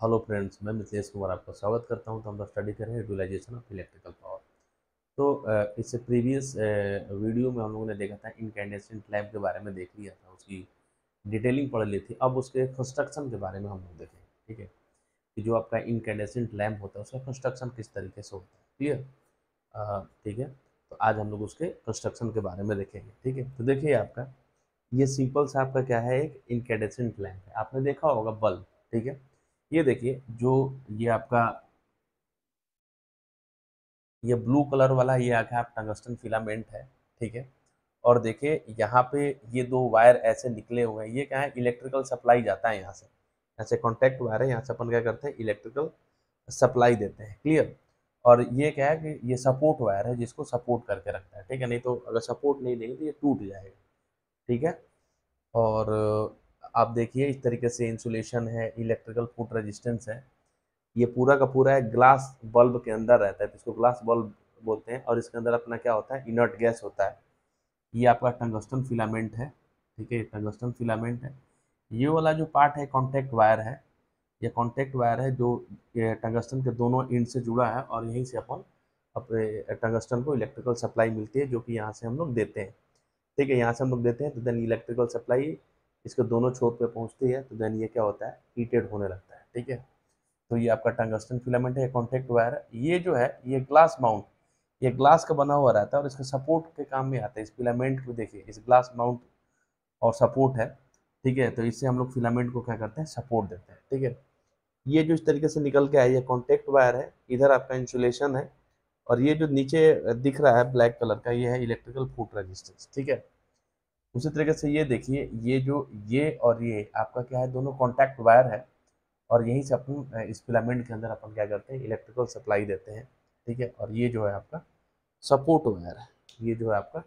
Hello friends, मैं मिथिलेश कुमार आपका स्वागत करता हूं। तो हम लोग स्टडी कर रहे हैं यूटिलाइजेशन ऑफ इलेक्ट्रिकल पावर। तो इससे प्रीवियस वीडियो में हम लोगों ने देखा था इनकैंडेसेंट लैम्प के बारे में देख लिया था, उसकी डिटेलिंग पढ़ ली थी। अब उसके कंस्ट्रक्शन के बारे में हम लोग देखेंगे। ठीक है, कि जो आपका इनकैंडेसेंट लैम्प होता है उसका कंस्ट्रक्शन किस तरीके से होता है। क्लियर? ठीक है, तो आज हम लोग उसके कंस्ट्रक्शन के बारे में देखेंगे। ठीक है, तो देखिए आपका ये सिंपल सा आपका क्या है, एक इनकैंडेसेंट लैम्प है। आपने देखा होगा बल्ब। ठीक है, ये देखिए जो ये आपका ये ब्लू कलर वाला ये आखिर आप टंगस्टन फिलामेंट है। ठीक है, और देखिए यहाँ पे ये दो वायर ऐसे निकले हुए हैं, ये क्या है, इलेक्ट्रिकल सप्लाई जाता है यहाँ से कॉन्टैक्ट वायर है, यहाँ से अपन क्या करते हैं, इलेक्ट्रिकल सप्लाई देते हैं। क्लियर? और ये क्या है कि ये सपोर्ट वायर है जिसको सपोर्ट करके रखता है। ठीक है, नहीं तो अगर सपोर्ट नहीं देंगे तो ये टूट जाएगा। ठीक है, और आप देखिए इस तरीके से इंसुलेशन है, इलेक्ट्रिकल फुट रेजिस्टेंस है। ये पूरा का पूरा एक ग्लास बल्ब के अंदर रहता है, तो इसको ग्लास बल्ब बोलते हैं। और इसके अंदर अपना क्या होता है, इनर्ट गैस होता है। ये आपका टंगस्टन फिलामेंट है। ठीक है, टंगस्टन फिलामेंट है। ये वाला जो पार्ट है कॉन्टैक्ट वायर है। ये कॉन्टैक्ट वायर है जो टंगस्टन के दोनों एंड से जुड़ा है, और यहीं से अपन अपने टंगस्टन को इलेक्ट्रिकल सप्लाई मिलती है, जो कि यहाँ से हम लोग देते हैं। ठीक है, यहाँ से हम लोग देते हैं, तो देन इलेक्ट्रिकल सप्लाई इसके दोनों छोर पे पहुँचती है, तो देन ये क्या होता है, हीटेड होने लगता है। ठीक है, तो ये आपका टंगस्टन फिलामेंट है, कॉन्टैक्ट वायर है। ये जो है ये ग्लास माउंट, ये ग्लास का बना हुआ रहता है और इसके सपोर्ट के काम में आता है। इस फिलामेंट को देखिए, इस ग्लास माउंट और सपोर्ट है। ठीक है, तो इससे हम लोग फिलामेंट को क्या करते हैं, सपोर्ट देते हैं। ठीक है, ये जो इस तरीके से निकल के आया, ये कॉन्टैक्ट वायर है, इधर आपका इंसुलेशन है, और ये जो नीचे दिख रहा है ब्लैक कलर का, ये है इलेक्ट्रिकल फुट रेजिस्टेंस। ठीक है, उसी तरीके से ये देखिए, ये जो ये और ये आपका क्या है, दोनों कॉन्टैक्ट वायर है, और यहीं से अपन इस फिलामेंट के अंदर अपन क्या करते हैं, इलेक्ट्रिकल सप्लाई देते हैं। ठीक है, और ये जो है आपका सपोर्ट वायर है। ये जो है आपका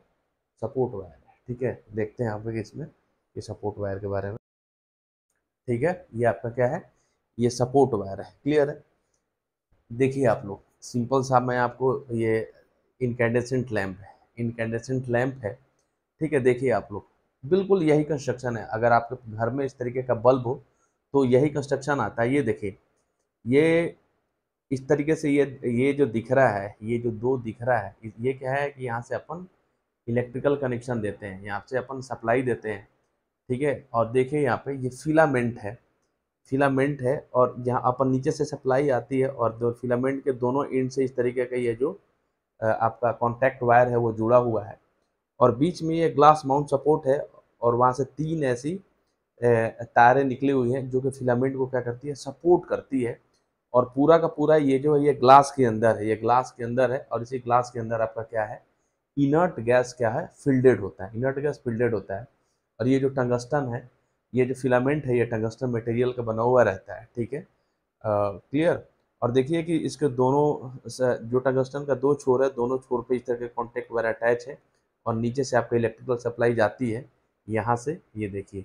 सपोर्ट वायर है। ठीक है, देखते हैं आप लोग इसमें ये सपोर्ट वायर के बारे में। ठीक है, ये आपका क्या है, ये सपोर्ट वायर है। क्लियर है? देखिए आप लोग, सिंपल सा मैं आपको ये इनकैंडेसेंट लैंप है, इनकैंडेसेंट लैंप है। ठीक है, देखिए आप लोग, बिल्कुल यही कंस्ट्रक्शन है। अगर आपके घर में इस तरीके का बल्ब हो तो यही कंस्ट्रक्शन आता है। ये देखिए, ये इस तरीके से ये जो दिख रहा है, ये जो दो दिख रहा है, ये क्या है कि यहाँ से अपन इलेक्ट्रिकल कनेक्शन देते हैं, यहाँ से अपन सप्लाई देते हैं। ठीक है, और देखिए यहाँ पे ये फिलामेंट है, फिलामेंट है, और यहाँ अपन नीचे से सप्लाई आती है, और दो फिलामेंट के दोनों एंड से इस तरीके का ये जो आपका कॉन्टैक्ट वायर है वो जुड़ा हुआ है, और बीच में ये ग्लास माउंट सपोर्ट है, और वहाँ से तीन ऐसी तारें निकली हुई हैं जो कि फिलामेंट को क्या करती है, सपोर्ट करती है। और पूरा का पूरा ये जो है ये ग्लास के अंदर है, ये ग्लास के अंदर है, और इसी ग्लास के अंदर आपका क्या है, इनर्ट गैस क्या है, फिल्डेड होता है, इनर्ट गैस फिल्डेड होता है। और ये जो टंगस्टन है, ये जो फिलामेंट है, ये टंगस्टन मटेरियल का बना हुआ रहता है। ठीक है, क्लियर? और देखिए कि इसके दोनों जो टंगस्टन का दो छोर है, दोनों छोर पे इस तरह के कॉन्टैक्ट वायर अटैच है, और नीचे से आपको इलेक्ट्रिकल सप्लाई जाती है यहाँ से। ये देखिए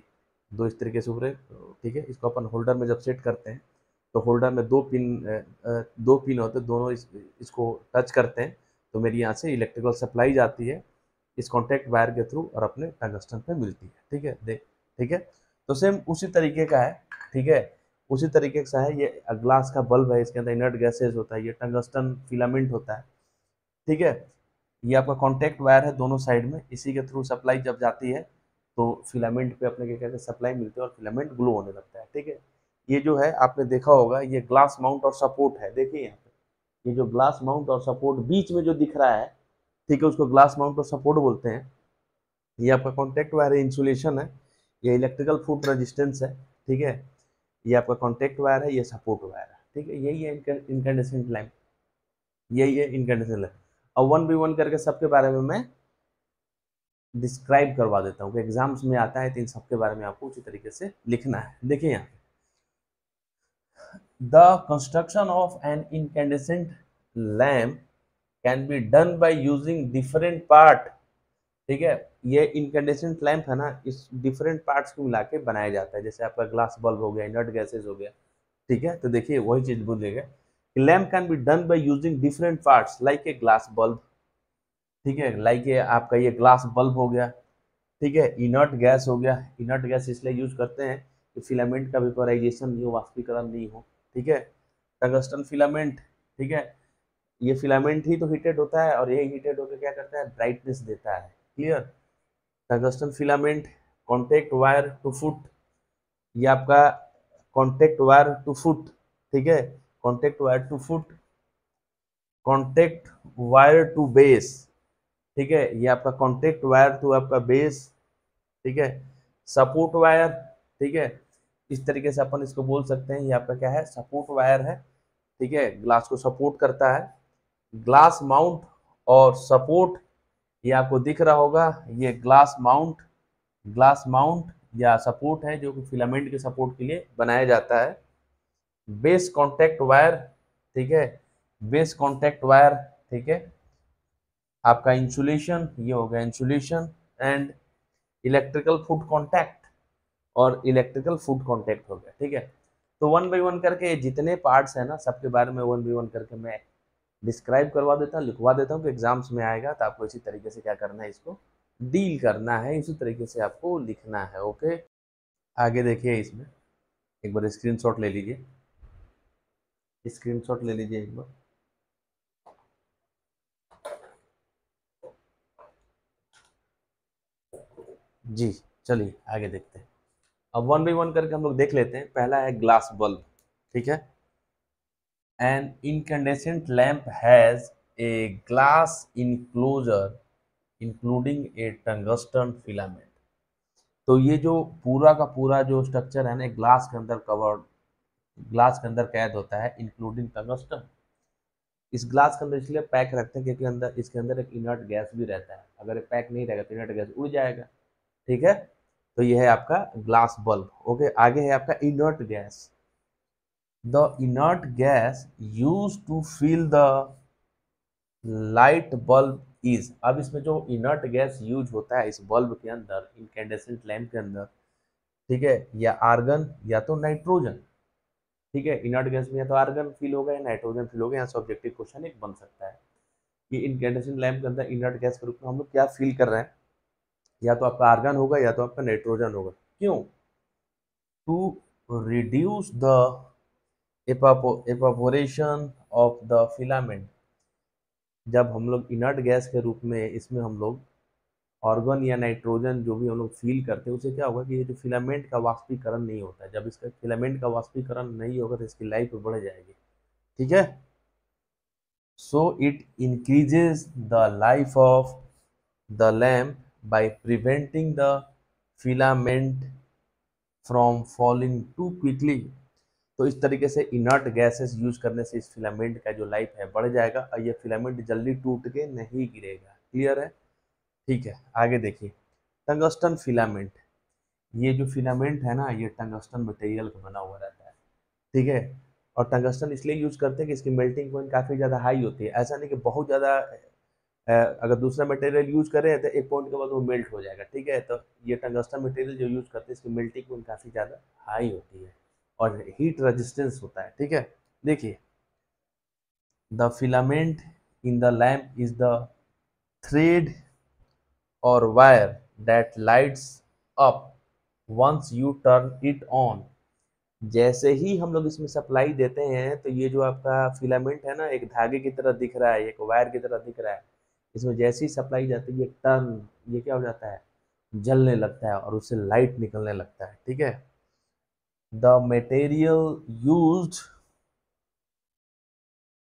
दो इस तरीके से उभरे। ठीक है, इसको अपन होल्डर में जब सेट करते हैं तो होल्डर में दो पिन होते हैं, दोनों इसको टच करते हैं, तो मेरी यहाँ से इलेक्ट्रिकल सप्लाई जाती है इस कॉन्टैक्ट वायर के थ्रू, और अपने टंगस्टन पे मिलती है। ठीक है, देख, ठीक है, तो सेम उसी तरीके का है। ठीक है, उसी तरीके से है, ये ग्लास का बल्ब है, इसके अंदर इनर्ट गैसेज होता है, ये टंगस्टन फिलामेंट होता है। ठीक है, ये आपका कॉन्टैक्ट वायर है दोनों साइड में, इसी के थ्रू सप्लाई जब जाती है तो फिलामेंट पे अपने क्या कहते हैं, सप्लाई मिलती है, और फिलामेंट ग्लो होने लगता है। ठीक है, ये जो है आपने देखा होगा, ये ग्लास माउंट और सपोर्ट है। देखिए यहाँ पे ये जो ग्लास माउंट और सपोर्ट बीच में जो दिख रहा है, ठीक है, उसको ग्लास माउंट और सपोर्ट बोलते हैं। ये आपका कॉन्टैक्ट वायर है, इंसुलेशन है, ये इलेक्ट्रिकल फुट रेजिस्टेंस है। ठीक है, ये आपका कॉन्टैक्ट वायर है, ये सपोर्ट वायर है। ठीक है, यही है इनकैंडेसेंट लैंप, यही है इनकैंडेसेंट लैंप। और 1 by 1 करके सबके बारे में मैं डिस्क्राइब करवा देता हूँ कि एग्जाम्स में आता है, तो इन सबके बारे में आपको उसी तरीके से लिखना है। देखिए यहाँ, the construction of an incandescent lamp can be done by using different part. ठीक है, ये इनकैंडेसेंट लैंप है ना, इस डिफरेंट पार्ट्स को मिला के बनाया जाता है। जैसे आपका ग्लास बल्ब हो गया, इनर्ट गैसेज हो गया। ठीक है, तो देखिए वही चीज बोलेगा, lamp can be done by using different parts like a glass bulb. ठीक है, लाइक ये आपका ये ग्लास बल्ब हो गया। ठीक है, इनर्ट गैस हो गया, इनर्ट गैस इसलिए यूज करते हैं कि फिलामेंट का वेपोराइजेशन नहीं हो, वाष्पीकरण नहीं हो। ठीक है, टंगस्टन फिलामेंट, ठीक है, ये फिलामेंट ही तो हीटेड होता है और ये हीटेड होकर क्या करता है, ब्राइटनेस देता है। Clear, tungsten filament, contact wire to foot, ये आपका कॉन्टेक्ट वायर टू फुट, ठीक है, contact wire to foot, contact wire to base, ठीक है, ये आपका कॉन्टेक्ट वायर टू आपका बेस, ठीक है, सपोर्ट वायर, ठीक है, इस तरीके से अपन इसको बोल सकते हैं, ये आपका क्या है, सपोर्ट वायर है, ठीक है, ग्लास को सपोर्ट करता है। ग्लास माउंट और सपोर्ट, ये आपको दिख रहा होगा, ये ग्लास माउंट या सपोर्ट है जो कि फिलामेंट के सपोर्ट के लिए बनाया जाता है। बेस कॉन्टैक्ट वायर, ठीक है, बेस कॉन्टैक्ट वायर, ठीक है, आपका इंसुलेशन, ये हो गया insulation, and electrical foot contact, और इलेक्ट्रिकल फुट कॉन्टैक्ट हो गया, ठीक है। तो वन बाई वन करके जितने पार्ट्स हैं ना, सबके बारे में वन बाई वन करके मैं डिस्क्राइब करवा देता हूँ, लिखवा देता हूँ कि एग्जाम्स में आएगा, तो आपको इसी तरीके से क्या करना है, इसको डील करना है, इसी तरीके से आपको लिखना है। ओके, आगे देखिए, इसमें एक बार स्क्रीनशॉट ले लीजिए, स्क्रीनशॉट ले लीजिए एक बार। जी, चलिए आगे देखते हैं। अब वन बाई वन करके हम लोग देख लेते हैं। पहला है ग्लास बल्ब, ठीक है। An incandescent lamp has a glass enclosure including a tungsten filament। तो ये जो पूरा का पूरा जो स्ट्रक्चर है ना, ग्लास के अंदर कवर्ड, ग्लास के अंदर कैद होता है, इंक्लूडिंग टंगस्टन। इस ग्लास के अंदर इसलिए पैक रखते हैं क्योंकि अंदर, इसके अंदर एक इनर्ट गैस भी रहता है, अगर ये पैक नहीं रहेगा तो इनर्ट गैस उड़ जाएगा, ठीक है। तो ये है आपका ग्लास बल्ब। ओके, आगे है आपका inert gas. The inert gas use to fill the light bulb is. अब इसमें जो इनर्ट गैस यूज होता है इस बल्ब के अंदर, इनकैंडेसेंट लैम्प के अंदर, ठीक है, या आर्गन या तो नाइट्रोजन, ठीक है, इनर्ट गैस में या तो आर्गन फिल होगा या नाइट्रोजन फिल होगा। यहाँ से ऑब्जेक्टिव क्वेश्चन एक बन सकता है कि इनकैंडेसेंट लैम्प के अंदर इनर्ट गैस के रूप में हम लोग क्या फील कर रहे हैं, या तो आपका आर्गन होगा या तो आपका नाइट्रोजन होगा। क्यों? To reduce the evaporation of the filament. जब हम लोग इनर्ट गैस के रूप में इसमें हम लोग ऑर्गन या नाइट्रोजन जो भी हम लोग फील करते हैं, उसे क्या होगा कि ये जो फिलामेंट का वाष्पीकरण नहीं होता है। जब इसका फिलामेंट का वाष्पीकरण नहीं होगा तो इसकी लाइफ बढ़ जाएगी, ठीक है। So it increases the life of the lamp by preventing the filament from falling too quickly. तो इस तरीके से इनर्ट गैसेस यूज करने से इस फिलामेंट का जो लाइफ है बढ़ जाएगा और ये फिलामेंट जल्दी टूट के नहीं गिरेगा। क्लियर है? ठीक है, आगे देखिए। टंगस्टन फिलामेंट, ये जो फिलामेंट है ना, ये टंगस्टन मटेरियल का बना हुआ रहता है, ठीक है। और टंगस्टन इसलिए यूज करते हैं कि इसकी मेल्टिंग पॉइंट काफ़ी ज़्यादा हाई होती है। ऐसा नहीं कि बहुत ज़्यादा अगर दूसरा मटेरियल यूज करें तो एक पॉइंट के बाद वो मेल्ट हो जाएगा, ठीक है। तो ये टंगस्टन मटेरियल जो यूज करते हैं इसकी मेल्टिंग पॉइंट काफ़ी ज़्यादा हाई होती है और हीट रेजिस्टेंस होता है, ठीक है। देखिए, the filament in the lamp is the thread और wire that lights up once you turn it on. जैसे ही हम लोग इसमें सप्लाई देते हैं तो ये जो आपका फिलामेंट है ना, एक धागे की तरह दिख रहा है, एक वायर की तरह दिख रहा है। इसमें जैसे ही सप्लाई जाती है ये टर्न, ये क्या हो जाता है, जलने लगता है और उससे लाइट निकलने लगता है, ठीक है। The material used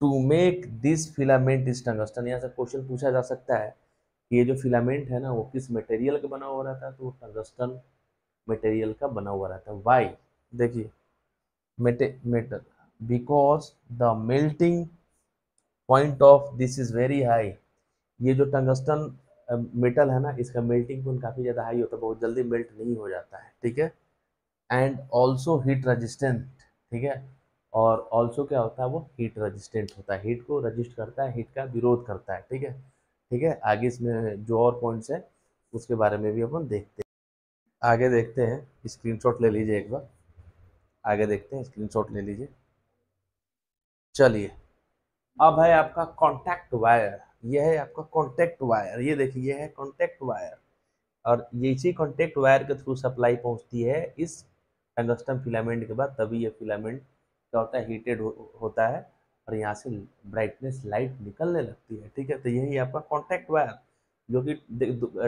to make this filament is tungsten. यहाँ से क्वेश्चन पूछा जा सकता है कि ये जो फिलामेंट है ना वो किस मटेरियल का बना हुआ रहता है, तो वो टंगस्टन मटेरियल का बना हुआ रहता है। वाई? देखिए, metal, because the melting point of this is very high. ये जो टंगस्टन मेटल है ना, इसका मेल्टिंग पॉइंट काफ़ी ज़्यादा हाई होता है, बहुत जल्दी मेल्ट नहीं हो जाता है, ठीक है। एंड ऑल्सो हीट रजिस्टेंट, ठीक है। और ऑल्सो क्या होता है, वो हीट रजिस्टेंट होता है, हीट को रजिस्ट करता है, हीट का विरोध करता है, ठीक है। ठीक है, आगे इसमें जो और पॉइंट्स हैं उसके बारे में भी अपन देखते हैं। आगे देखते हैं, स्क्रीनशॉट ले लीजिए एक बार। आगे देखते हैं, स्क्रीनशॉट ले लीजिए। चलिए, अब है आपका कॉन्टैक्ट वायर। ये है आपका कॉन्टैक्ट वायर, ये देखिए, ये है कॉन्टैक्ट वायर। और ये इसी कॉन्टैक्ट वायर के थ्रू सप्लाई पहुंचती है इस टंगस्टन फिलामेंट के बाद, तभी ये फिलामेंट क्या होता है, हीटेड होता है और यहाँ से ब्राइटनेस लाइट निकलने लगती है। ठीक है, तो यही आपका कॉन्टैक्ट वायर जो कि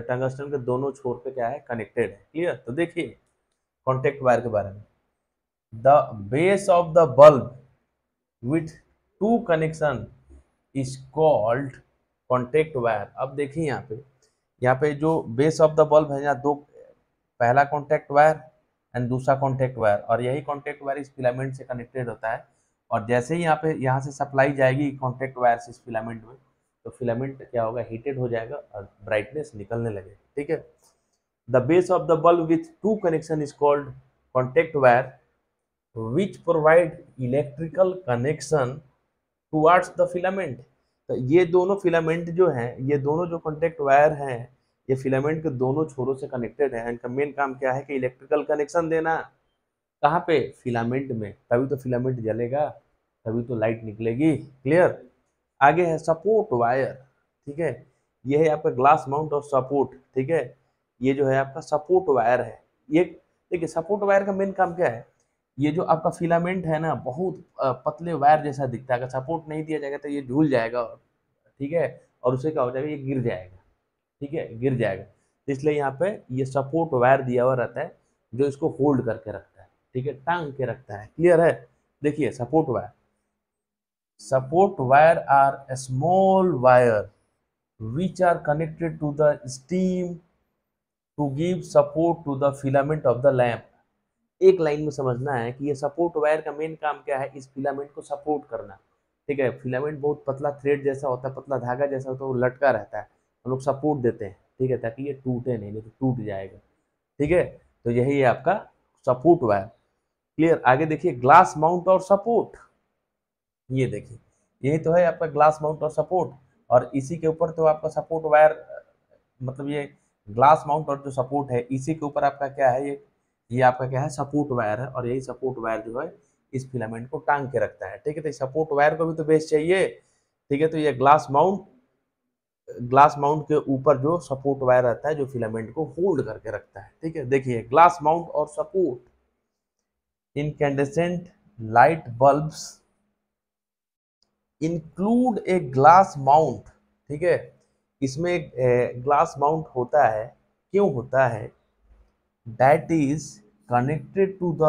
टंगस्टन के दोनों छोर पे क्या है, कनेक्टेड है। क्लियर। तो देखिए कॉन्टैक्ट वायर के बारे में, the base of the bulb with to connection is called contact wire. अब देखिए यहाँ पे जो बेस ऑफ द बल्ब है, यहाँ दो, पहला कॉन्टैक्ट वायर एंड दूसरा कॉन्टैक्ट वायर, और यही कॉन्टैक्ट वायर इस फिलामेंट से कनेक्टेड होता है। और जैसे ही यहाँ से सप्लाई जाएगी कॉन्टैक्ट वायर से इस फिलामेंट में, तो फिलामेंट क्या होगा, हीटेड हो जाएगा और ब्राइटनेस निकलने लगेगी। ठीक है। The base of the bulb with to connection is called contact wire which provide electrical connection towards the filament. तो ये दोनों फिलामेंट जो हैं, ये दोनों जो कॉन्टैक्ट वायर हैं, ये फिलामेंट के दोनों छोरों से कनेक्टेड है। इनका मेन काम क्या है कि इलेक्ट्रिकल कनेक्शन देना। कहाँ पे, फिलामेंट में, तभी तो फिलामेंट जलेगा, तभी तो लाइट निकलेगी। क्लियर। आगे है सपोर्ट वायर। ठीक है, ये है आपका ग्लास माउंट और सपोर्ट। ठीक है, ये जो है आपका सपोर्ट वायर है। ये देखिए सपोर्ट वायर का मेन काम क्या है, ये जो आपका फिलामेंट है ना, बहुत पतले वायर जैसा दिखता है। अगर सपोर्ट नहीं दिया जाएगा तो ये झूल जाएगा। ठीक है, और उसे क्या हो जाएगा, ये गिर जाएगा। ठीक है, गिर जाएगा। तो इसलिए यहाँ पे ये सपोर्ट वायर दिया हुआ रहता है जो इसको होल्ड करके रखता है। ठीक है, टांग के रखता है। क्लियर है। देखिए support wire, support wire are small wire which are connected to the steam to give support to the filament of the lamp। एक लाइन में समझना है कि ये सपोर्ट वायर का मेन काम क्या है, इस फिलामेंट को सपोर्ट करना। ठीक है, फिलामेंट बहुत पतला थ्रेड जैसा होता है, पतला धागा जैसा होता है, वो लटका रहता है, हम लोग सपोर्ट देते हैं। ठीक है, ताकि ये टूटे नहीं तो टूट जाएगा। ठीक है, तो यही है आपका सपोर्ट वायर। क्लियर। आगे देखिए ग्लास माउंट और सपोर्ट। ये देखिए यही तो है आपका ग्लास माउंट और सपोर्ट, और इसी के ऊपर तो आपका सपोर्ट वायर, मतलब ये ग्लास माउंट और जो सपोर्ट है इसी के ऊपर आपका क्या है, ये आपका क्या है, सपोर्ट वायर है। और यही सपोर्ट वायर जो है इस फिलामेंट को टांग के रखता है। ठीक है, तो सपोर्ट वायर को भी तो बेस चाहिए। ठीक है, तो ये ग्लास माउंट के ऊपर जो सपोर्ट वायर रहता है जो फिलामेंट को होल्ड करके रखता है। ठीक है, देखिए ग्लास माउंट और support. Incandescent light bulbs include a glass mount. ठीक है, इसमें एक ग्लास माउंट होता है। क्यों होता है, that is connected to the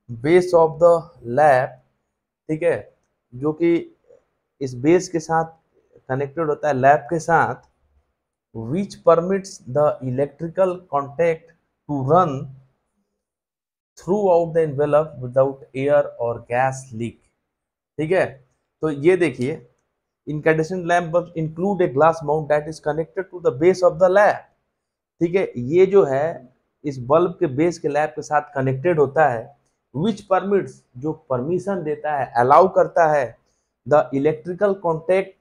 base of the lamp. ठीक है, जो कि इस बेस के साथ कनेक्टेड होता है, लैप के साथ, which permits the electrical contact to run throughout the envelope without air और गैस लीक। ठीक है, तो ये देखिए incandescent lamp bulbs include a glass mount that is connected to the base of the lamp। ठीक है, ये जो है इस बल्ब के बेस के लैप के साथ कनेक्टेड होता है, which permits, जो परमिशन देता है, अलाउ करता है, the electrical contact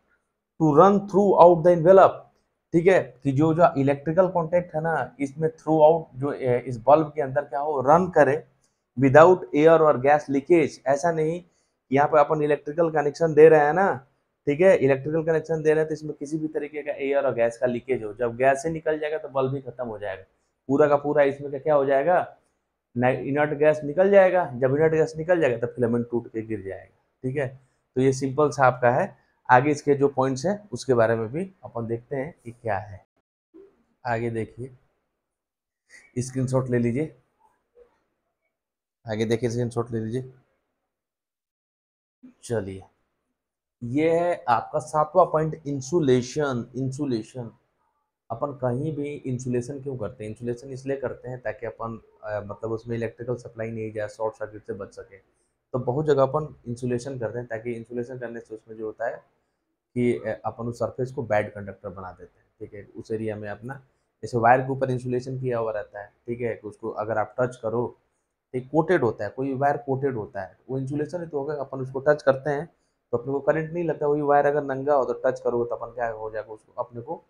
to run throughout the envelope. ठीक है, कि जो जो इलेक्ट्रिकल कॉन्टैक्ट है ना, इसमें थ्रू आउट जो इस बल्ब के अंदर क्या हो, रन करे विदाउट एयर और गैस लीकेज। ऐसा नहीं, यहाँ पे अपन इलेक्ट्रिकल कनेक्शन दे रहे हैं ना, ठीक है, इलेक्ट्रिकल कनेक्शन दे रहे हैं तो इसमें किसी भी तरीके का एयर और गैस का लीकेज हो, जब गैस से निकल जाएगा तो बल्ब ही खत्म हो जाएगा पूरा का पूरा। इसमें क्या हो जाएगा, इनर्ट गैस निकल जाएगा। जब इनर्ट गैस निकल जाएगा तो फिलामेंट टूट के गिर जाएगा। ठीक है, तो ये सिंपल सा आपका है। आगे इसके जो पॉइंट्स हैं उसके बारे में भी अपन देखते हैं कि क्या है। आगे देखिए, स्क्रीनशॉट ले लीजिए। आगे देखिए, स्क्रीनशॉट ले लीजिए। चलिए, ये है आपका 7वां पॉइंट, इंसुलेशन। इंसुलेशन, अपन कहीं भी इंसुलेशन क्यों करते हैं, इंसुलेशन इसलिए करते हैं ताकि अपन मतलब उसमें इलेक्ट्रिकल सप्लाई नहीं जाए, शॉर्ट सर्किट से बच सके। तो बहुत जगह अपन इंसुलेशन करते हैं, ताकि इंसुलेशन करने से उसमें जो होता है कि अपन उस सरफेस को बैड कंडक्टर बना देते हैं। ठीक है, उस एरिया में अपना, जैसे वायर के ऊपर इंसुलेशन किया हुआ रहता है। ठीक है, उसको अगर आप टच करो, एक कोटेड होता है, कोई वायर कोटेड होता है, वो इंसुलेशन ही तो होगा। अपन उसको टच करते हैं तो अपने को करंट नहीं लगता। वही वायर अगर नंगा हो तो टच करोगे तो अपन क्या हो जाएगा, उसको अपने को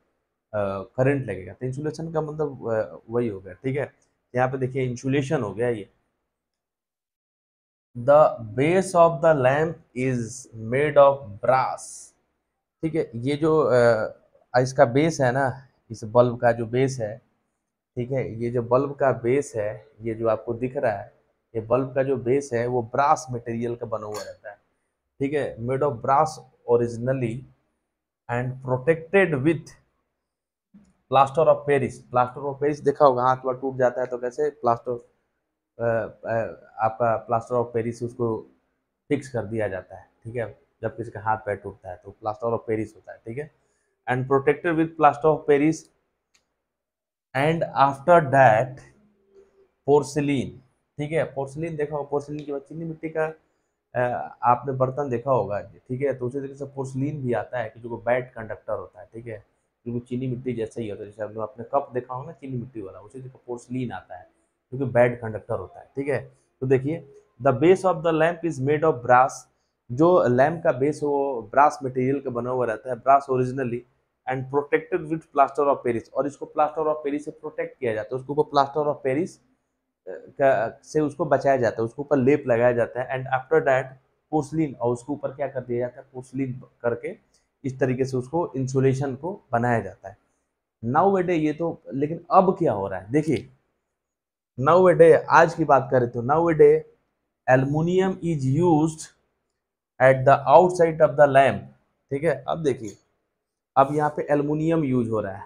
करंट लगेगा। तो इंसुलेशन का मतलब वही हो गया। ठीक है, यहाँ पे देखिए इंसुलेशन हो गया ये। The base of the lamp is made of brass. ठीक है, ये जो इसका बेस है ना, इस बल्ब का जो बेस है, ठीक है, ये जो बल्ब का बेस है, ये जो आपको दिख रहा है, ये बल्ब का जो बेस है वो ब्रास मटेरियल का बना हुआ रहता है, ठीक है, made of brass originally and protected with plaster of Paris. Plaster of Paris देखा होगा, हाथ वाथ टूट जाता है तो कैसे प्लास्टर आपका प्लास्टर ऑफ पेरिस उसको फिक्स कर दिया जाता है, ठीक है, जब किसी का हाथ पैर टूटता है तो प्लास्टर ऑफ पेरिस होता है, ठीक है, and protected with plaster of Paris and after that porcelain, ठीक है, पोर्सिलीन देखा होगा, पोर्सिलीन के बाद चीनी मिट्टी का आपने बर्तन देखा होगा, ठीक है, तो उसी तरीके से पोर्सिलीन भी आता है कि जो बैड कंडक्टर होता है, ठीक है, क्योंकि चीनी मिट्टी जैसा ही होता है, जैसे आपने अपने कप देखा होगा ना चीनी मिट्टी वाला, उसी तरीके पोर्सिलीन आता है क्योंकि बैड कंडक्टर होता है, ठीक है। तो देखिए the base of the lamp is made of brass, जो लैम्प का बेस वो ब्रास मटेरियल का बना हुआ रहता है, brass originally and protected with plaster of Paris, और इसको प्लास्टर ऑफ पेरिस से प्रोटेक्ट किया जाता है, उसको प्लास्टर ऑफ पेरिस से उसको बचाया जाता है, उसके ऊपर लेप लगाया जाता है, एंड आफ्टर दैट पोर्सलिन, और उसके ऊपर क्या कर दिया जाता है, पोर्सलिन करके इस तरीके से उसको इंसुलेशन को बनाया जाता है। नाउ ए डे ये तो, लेकिन अब क्या हो रहा है देखिए, नाउ ए डे आज की बात करें तो now a day aluminium is used at the outside of the lamp, ठीक है। अब देखिए, अब यहाँ पे एल्युमिनियम यूज हो रहा है,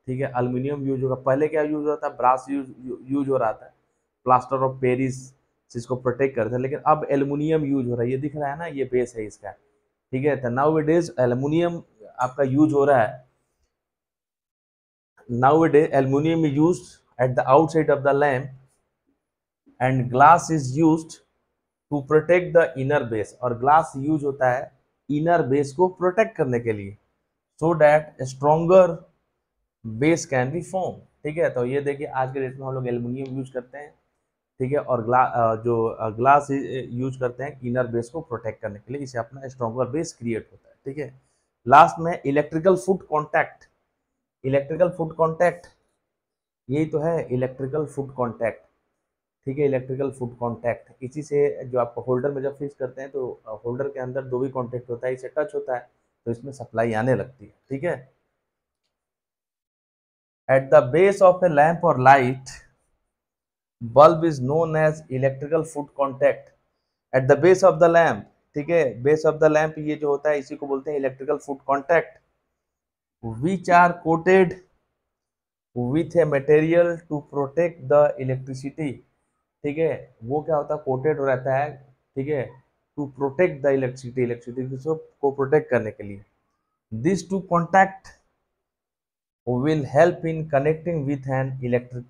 ठीक है, एल्युमिनियम यूज होगा, पहले क्या यूज हो रहा था, ब्रास यूज हो रहा था, प्लास्टर ऑफ पेरिस जिसको प्रोटेक्ट करते हैं, लेकिन अब एल्युमिनियम यूज हो रहा है, ये दिख रहा है ना, ये बेस है इसका, ठीक है, तो नाउ इट इज एल्युमिनियम आपका यूज हो रहा है, now it is aluminium is used at the outside of the lamp and glass is used to protect the inner base, और ग्लास यूज होता है इनर बेस को प्रोटेक्ट करने के लिए, so that stronger base can be form, ठीक है। तो ये देखिए आज के डेट में हम लोग एल्युमिनियम यूज करते हैं, ठीक है, और ग्लास यूज करते हैं इनर बेस को प्रोटेक्ट करने के लिए, इससे अपना स्ट्रॉन्गर बेस क्रिएट होता है, ठीक है। लास्ट में electrical foot contact, electrical foot contact यही तो है, इलेक्ट्रिकल फुट कॉन्टैक्ट, ठीक है, इलेक्ट्रिकल फुट कॉन्टैक्ट, इसी से जो आप होल्डर में जब फिक्स करते हैं तो होल्डर के अंदर दो भी कॉन्टैक्ट होता है, इसे टच होता है तो इसमें सप्लाई आने लगती है, ठीक है। At the base of a lamp और light bulb is known as electrical foot contact at the base of the lamp, ठीक है, बेस ऑफ द लैम्प ये जो होता है इसी को बोलते हैं electrical foot contact, which are coated with a material to protect the electricity, ठीक है, वो क्या होता है, कोटेड रहता है, ठीक है, to protect the electricity, electricity को प्रोटेक्ट करने के लिए, this two contact will help in connecting with an electric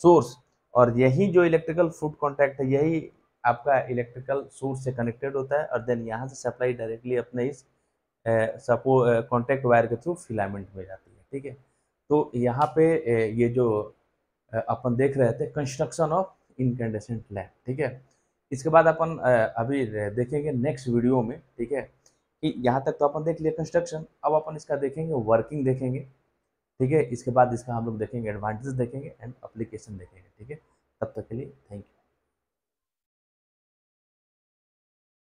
source, और यही जो इलेक्ट्रिकल फुट कॉन्टैक्ट है यही आपका इलेक्ट्रिकल सोर्स से कनेक्टेड होता है, और देन यहाँ से सप्लाई डायरेक्टली अपने इस कॉन्टैक्ट वायर के थ्रू फिलामेंट में जाती है, ठीक है। तो यहाँ पे ये जो अपन देख रहे थे कंस्ट्रक्शन ऑफ इनकैंडेसेंट लैम्प, ठीक है, इसके बाद अपन अभी देखेंगे नेक्स्ट वीडियो में, ठीक है, कि यहाँ तक तो अपन देख लिया कंस्ट्रक्शन, अब अपन इसका देखेंगे वर्किंग देखेंगे, ठीक है, इसके बाद इसका हम लोग देखेंगे एडवांटेजेस देखेंगे एंड एप्लीकेशन देखेंगे, ठीक है, तब तक के लिए थैंक यू।